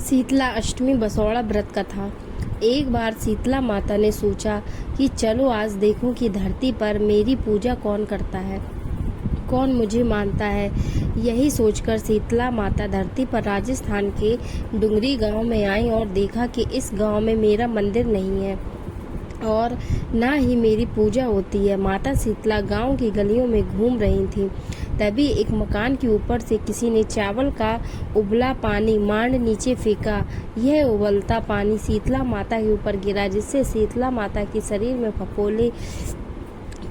शीतला अष्टमी बसौड़ा व्रत कथा। एक बार शीतला माता ने सोचा कि चलो आज देखूं कि धरती पर मेरी पूजा कौन करता है, कौन मुझे मानता है। यही सोचकर शीतला माता धरती पर राजस्थान के डुंगरी गांव में आई और देखा कि इस गांव में मेरा मंदिर नहीं है और ना ही मेरी पूजा होती है। माता शीतला गांव की गलियों में घूम रही थी। तभी एक मकान के ऊपर से किसी ने चावल का उबला पानी मांड नीचे फेंका। यह उबलता पानी शीतला माता के ऊपर गिरा, जिससे शीतला माता के शरीर में फफोले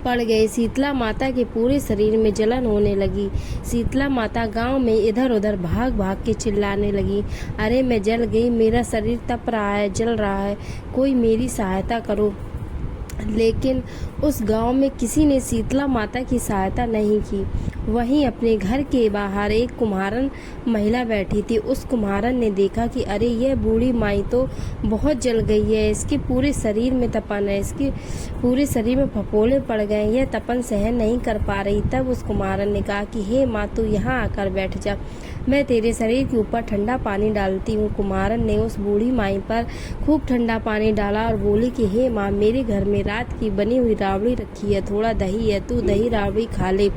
पड़ गए। शीतला माता के पूरे शरीर में जलन होने लगी। शीतला माता गांव में इधर उधर भाग भाग के चिल्लाने लगी, अरे मैं जल गई, मेरा शरीर तप रहा है, जल रहा है, कोई मेरी सहायता करो। लेकिन उस गांव में किसी ने शीतला माता की सहायता नहीं की। वहीं अपने घर के बाहर एक कुम्हारन महिला बैठी थी। उस कुम्हारन ने देखा कि अरे यह बूढ़ी माई तो बहुत जल गई है, इसके पूरे शरीर में तपन है, इसके पूरे शरीर में फफोले पड़ गए, यह तपन सहन नहीं कर पा रही। तब उस कुम्हारन ने कहा कि हे माँ, तू यहाँ आकर बैठ जा, मैं तेरे शरीर के ऊपर ठंडा पानी डालती हूँ। कुम्हारन ने उस बूढ़ी माई पर खूब ठंडा पानी डाला और बोली कि हे माँ, मेरे घर में रात की बनी हुई राबड़ी रखी है, थोड़ा दही है, तू दही राबड़ी खा ले।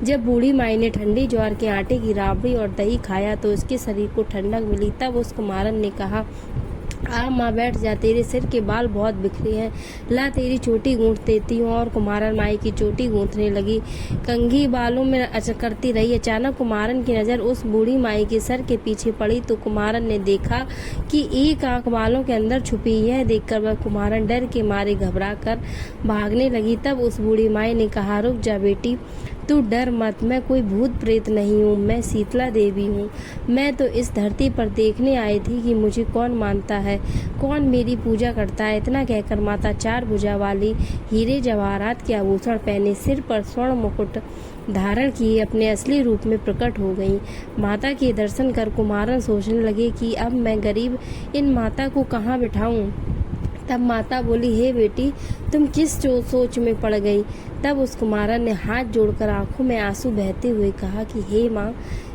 जब बूढ़ी माई ने ठंडी ज्वार के आटे की राबड़ी और दही खाया तो उसके शरीर को ठंडक मिली। तब उस कुम्हारन ने कहा, आ माँ बैठ जा, तेरे सिर के बाल बहुत बिखरे हैं, ला तेरी चोटी गूंथ देती हूँ। और कुम्हारन माई की चोटी गूंथने लगी, कंघी बालों में करती रही। अचानक कुम्हारन की नज़र उस बूढ़ी माई के सर के पीछे पड़ी तो कुम्हारन ने देखा कि एक आंख बालों के अंदर छुपी। यह देखकर वह कुम्हारन डर के मारे घबरा कर भागने लगी। तब उस बूढ़ी माई ने कहा, रुक जा बेटी, तू डर मत, मैं कोई भूत प्रेत नहीं हूँ, मैं शीतला देवी हूँ। मैं तो इस धरती पर देखने आई थी कि मुझे कौन मानता है, कौन मेरी पूजा करता है। इतना कहकर माता चार भुजा वाली हीरे जवाहरात के आभूषण पहने, सिर पर स्वर्ण मुकुट धारण किए अपने असली रूप में प्रकट हो गई। माता के दर्शन कर कुम्हारन सोचने लगे कि अब मैं गरीब इन माता को कहाँ बिठाऊं। तब माता बोली, हे बेटी, तुम किस सोच में पड़ गई। तब उस कुम्हारन ने हाथ जोड़कर आंखों में आंसू बहते हुए कहा कि हे माँ,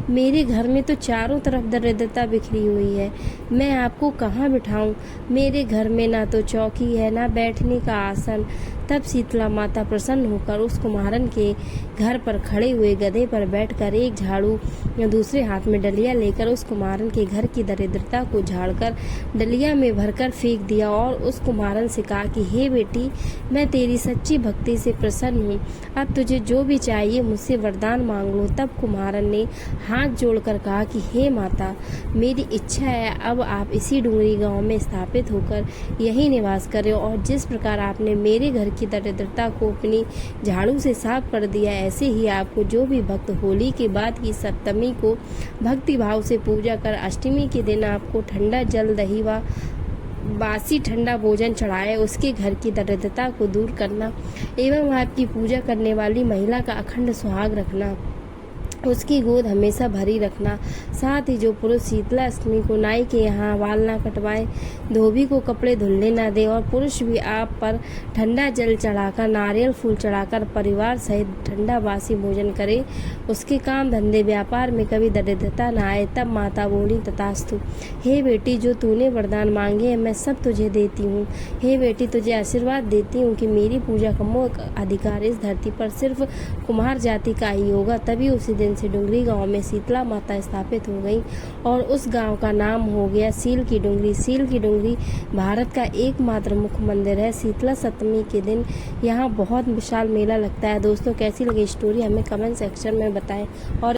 मेरे घर में तो चारों तरफ दरिद्रता बिखरी हुई है, मैं आपको कहाँ बिठाऊं। मेरे घर में ना तो चौकी है, ना बैठने का आसन। तब शीतला माता प्रसन्न होकर उस कुम्हारन के घर पर खड़े हुए गधे पर बैठकर एक झाड़ू या दूसरे हाथ में डलिया लेकर उस कुम्हारन के घर की दरिद्रता को झाड़कर डलिया में भरकर फेंक दिया और उस कुम्हारन से कहा कि हे बेटी, मैं तेरी सच्ची भक्ति से प्रसन्न हूँ, अब तुझे जो भी चाहिए मुझसे वरदान मांग लो। तब कुम्हारन ने हाथ जोड़कर कहा कि हे माता, मेरी इच्छा है अब आप इसी डुंगरी गांव में स्थापित होकर यहीं निवास करें और जिस प्रकार आपने मेरे घर की दरिद्रता को अपनी झाड़ू से साफ कर दिया, ऐसे ही आपको जो भी भक्त होली के बाद की सप्तमी को भक्ति भाव से पूजा कर अष्टमी के दिन आपको ठंडा जल, दही व बासी ठंडा भोजन चढ़ाए, उसके घर की दरिद्रता को दूर करना एवं आपकी पूजा करने वाली महिला का अखंड सुहाग रखना, उसकी गोद हमेशा भरी रखना। साथ ही जो पुरुष शीतला अष्टमी को नाई के यहाँ बाल ना कटवाए, धोबी को कपड़े धुलने ना दे और पुरुष भी आप पर ठंडा जल चढ़ाकर, नारियल फूल चढ़ाकर परिवार सहित ठंडा बासी भोजन करे, उसके काम धंधे व्यापार में कभी दरिद्रता ना आए। तब माता बोली, तथास्तु। हे बेटी, जो तूने वरदान मांगे हैं मैं सब तुझे देती हूँ। हे बेटी, तुझे आशीर्वाद देती हूँ कि मेरी पूजा का मोह अधिकार इस धरती पर सिर्फ कुम्हार जाति का ही होगा। तभी उसी दिन से डुंगरी गांव में शीतला माता स्थापित हो गई और उस गांव का नाम हो गया सील की डुंगरी। सील की डुंगरी भारत का एकमात्र मुख्य मंदिर है। शीतला सप्तमी के दिन यहाँ बहुत विशाल मेला लगता है। दोस्तों, कैसी लगी स्टोरी हमें कमेंट सेक्शन में बताएं और